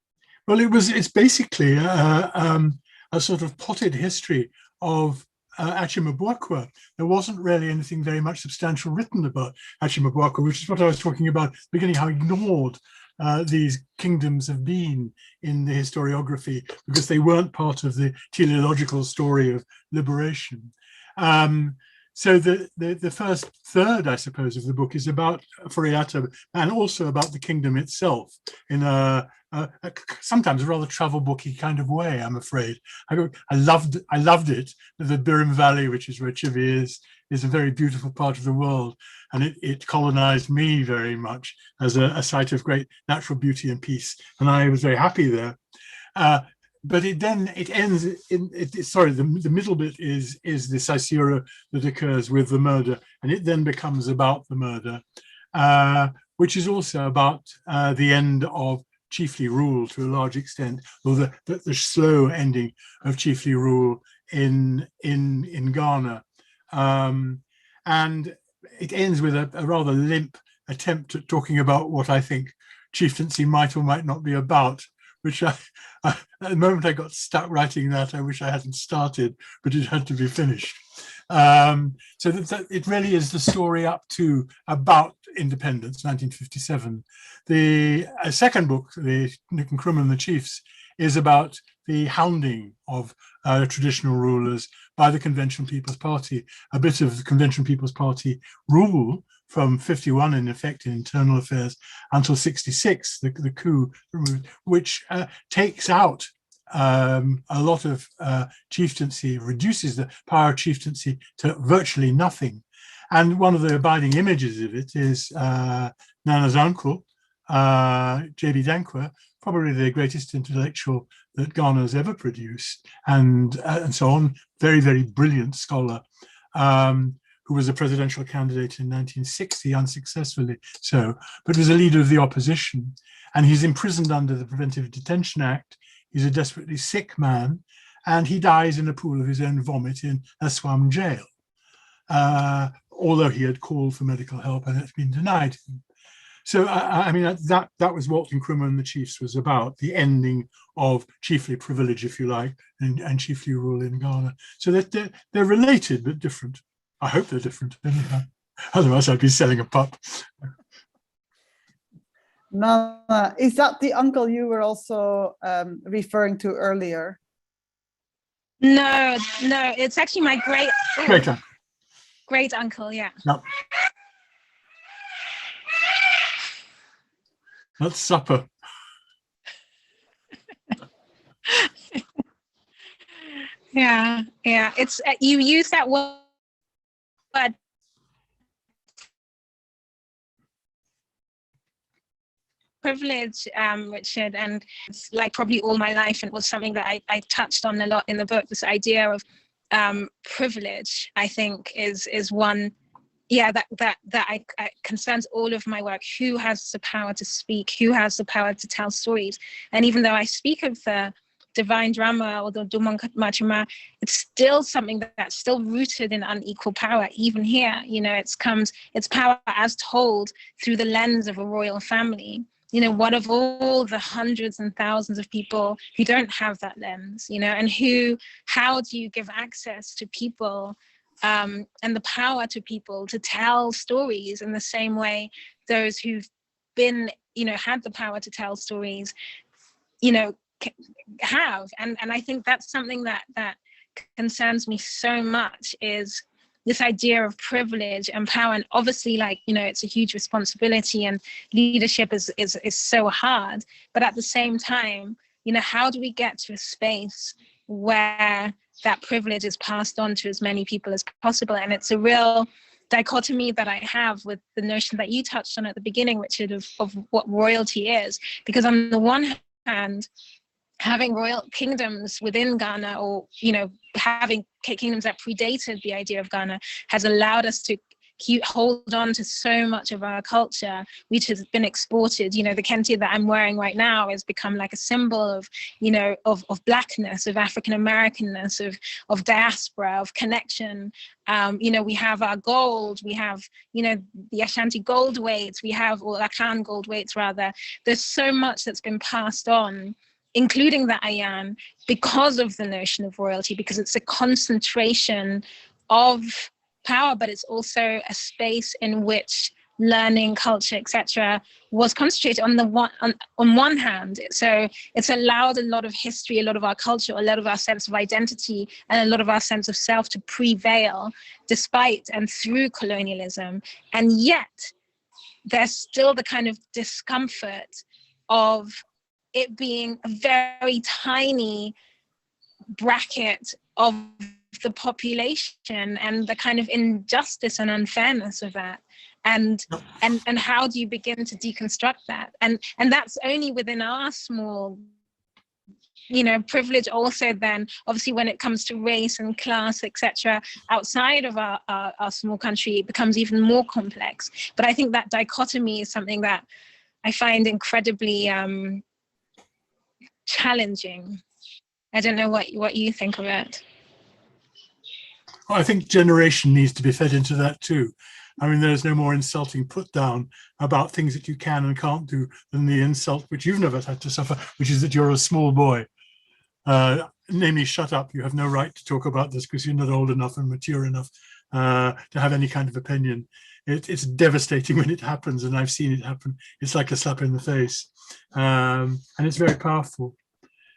Well, it's basically a sort of potted history of Akyem Abuakwa. There wasn't really anything very much substantial written about Akyem Abuakwa, which is what I was talking about at the beginning, how ignored these kingdoms have been in the historiography because they weren't part of the teleological story of liberation. So the first third, I suppose, of the book is about Oforiatta and also about the kingdom itself in a sometimes a rather travel booky kind of way, I'm afraid. I loved it. The Birim Valley, which is where Chivi is a very beautiful part of the world, and it colonized me very much as a site of great natural beauty and peace, and I was very happy there. But it ends in the middle bit is the caesura that occurs with the murder, and it then becomes about the murder, which is also about the end of chiefly rule to a large extent, or the slow ending of chiefly rule in Ghana, and it ends with a rather limp attempt at talking about what I think chieftaincy might or might not be about, which at the moment I got stuck writing that. I wish I hadn't started, but it had to be finished. So it really is the story up to about independence, 1957. The second book, the Nick and Nkrumah and the Chiefs, is about the hounding of traditional rulers by the Conventional People's Party, a bit of the Conventional People's Party rule from 51 in effect in internal affairs until 66, the coup, which takes out a lot of chieftaincy, reduces the power of chieftaincy to virtually nothing. And one of the abiding images of it is Nana's uncle, J.B. Dankwa, probably the greatest intellectual that Ghana has ever produced, and so on, very, very brilliant scholar, who was a presidential candidate in 1960, unsuccessfully so, but was a leader of the opposition. And he's imprisoned under the Preventive Detention Act. He's a desperately sick man, and he dies in a pool of his own vomit in Aswam jail, although he had called for medical help and it's been denied him. So, I mean, that was what Nkrumah and the Chiefs was about, the ending of chiefly privilege, if you like, and chiefly rule in Ghana. So that they're related but different. I hope they're different anyhow. Otherwise, I'd be selling a pup. Nana, is that the uncle you were also referring to earlier? No, it's actually my great uncle, yeah. No. That's supper. Yeah. It's you use that word privilege, Richard, and it's like probably all my life, and it was something that I touched on a lot in the book. This idea of privilege, I think, is one. Yeah, that concerns all of my work. Who has the power to speak? Who has the power to tell stories? And even though I speak of the divine drama or the Dumankat Machima, it's still something that's still rooted in unequal power. Even here, you know, it's power as told through the lens of a royal family. You know, what of all the hundreds and thousands of people who don't have that lens, you know, and how do you give access to people and the power to people to tell stories in the same way those who've been, you know, had the power to tell stories, you know, have. And I think that's something that concerns me so much is, this idea of privilege and power, and obviously, like, you know, it's a huge responsibility, and leadership is so hard. But at the same time, you know, how do we get to a space where that privilege is passed on to as many people as possible? And it's a real dichotomy that I have with the notion that you touched on at the beginning, Richard, of what royalty is. Because on the one hand, having royal kingdoms within Ghana, or, you know, having kingdoms that predated the idea of Ghana, has allowed us to hold on to so much of our culture, which has been exported. You know, the kente that I'm wearing right now has become like a symbol of, you know, of blackness, of African Americanness, of diaspora, of connection. You know, we have our gold, we have, you know, the Ashanti gold weights, we have, or Akan gold weights rather. There's so much that's been passed on, including the Ayan, because of the notion of royalty, because it's a concentration of power, but it's also a space in which learning, culture, etc., was concentrated on one hand. So it's allowed a lot of history, a lot of our culture, a lot of our sense of identity, and a lot of our sense of self to prevail despite and through colonialism. And yet there's still the kind of discomfort of it being a very tiny bracket of the population, and the kind of injustice and unfairness of that, and how do you begin to deconstruct that? And that's only within our small, you know, privilege. Also then obviously when it comes to race and class, etc., outside of our small country, it becomes even more complex. But I think that dichotomy is something that I find incredibly challenging. I don't know what you think of it. I think generation needs to be fed into that too. I mean, there's no more insulting put down about things that you can and can't do than the insult which you've never had to suffer, which is that you're a small boy. Namely, shut up, you have no right to talk about this because you're not old enough and mature enough to have any kind of opinion. It's devastating when it happens, and I've seen it happen. It's like a slap in the face, and it's very powerful.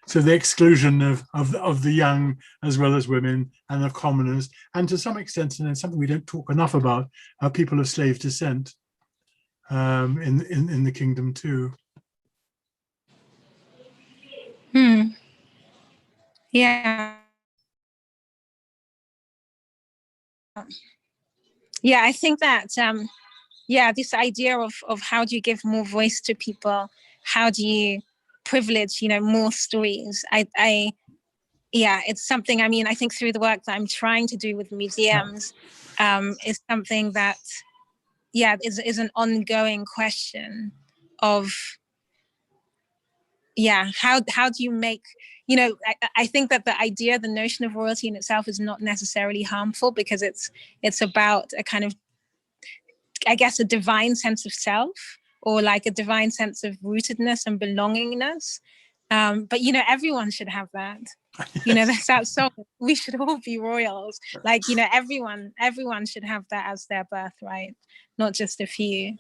So the exclusion of the young as well as women and of commoners, and to some extent, and it's something we don't talk enough about, are people of slave descent in the kingdom too. Yeah. Yeah, I think that this idea of how do you give more voice to people, how do you privilege, you know, more stories. It's something, I mean, I think through the work that I'm trying to do with museums, is something that, is an ongoing question of, how do you make, you know, I think that the notion of royalty in itself is not necessarily harmful, because it's about a kind of, I guess, a divine sense of self, or like a divine sense of rootedness and belongingness. But, you know, everyone should have that. Yes. You know, that's that song. We should all be royals. Like, you know, everyone should have that as their birthright, not just a few.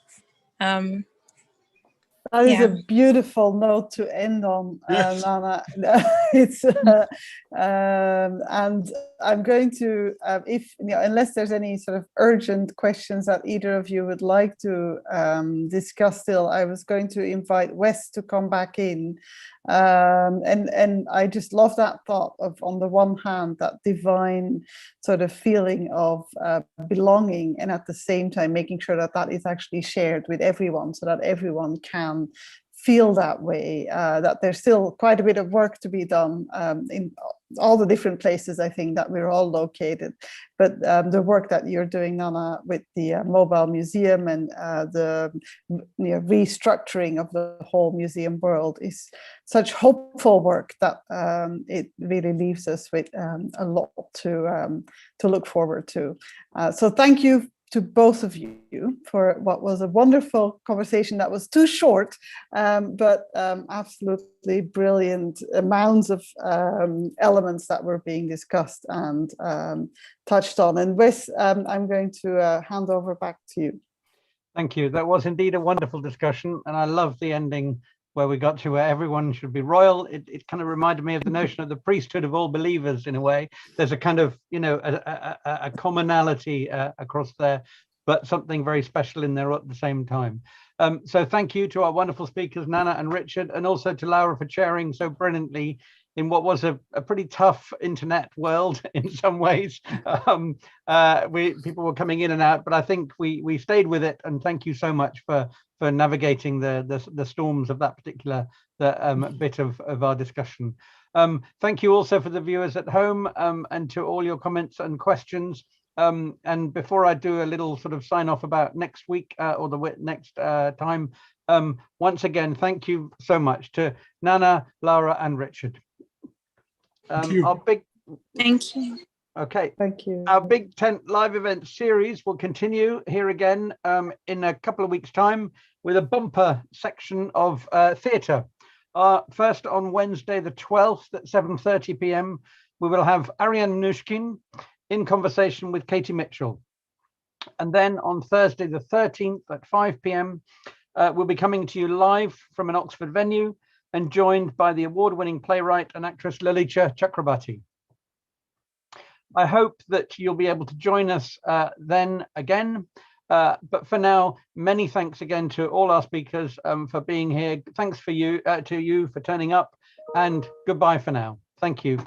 That is a beautiful note to end on, yes. Nana. It's and I'm going to, if you know, unless there's any sort of urgent questions that either of you would like to discuss still, I was going to invite Wes to come back in, and I just love that thought of, on the one hand, that divine sort of feeling of belonging, and at the same time making sure that that is actually shared with everyone, so that everyone can feel that way, that there's still quite a bit of work to be done in all the different places, I think, that we're all located. But the work that you're doing, Nana, with the mobile museum and the restructuring of the whole museum world is such hopeful work that it really leaves us with a lot to look forward to. So thank you to both of you for what was a wonderful conversation that was too short, but absolutely brilliant amounts of elements that were being discussed and touched on. And Wes, I'm going to hand over back to you. Thank you. That was indeed a wonderful discussion, and I love the ending where we got to where everyone should be royal, it kind of reminded me of the notion of the priesthood of all believers in a way. There's a kind of, you know, a commonality across there, but something very special in there at the same time. So thank you to our wonderful speakers, Nana and Richard, and also to Laura for chairing so brilliantly in what was a pretty tough internet world in some ways. People were coming in and out, but I think we stayed with it, and thank you so much for navigating the storms of that particular bit of our discussion. Thank you also for the viewers at home, and to all your comments and questions. And before I do a little sort of sign off about next week or the next time, once again, thank you so much to Nana, Laura and Richard. Our big Thank you. Okay. Thank you. Our Big Tent live event series will continue here again in a couple of weeks' time with a bumper section of theatre. First on Wednesday the 12th at 7:30 p.m. we will have Ariane Nushkin in conversation with Katie Mitchell. And then on Thursday the 13th at 5 p.m. We'll be coming to you live from an Oxford venue and joined by the award-winning playwright and actress Lalicha Chakrabarti. I hope that you'll be able to join us then again. But for now, many thanks again to all our speakers for being here. Thanks to you for turning up, and goodbye for now. Thank you.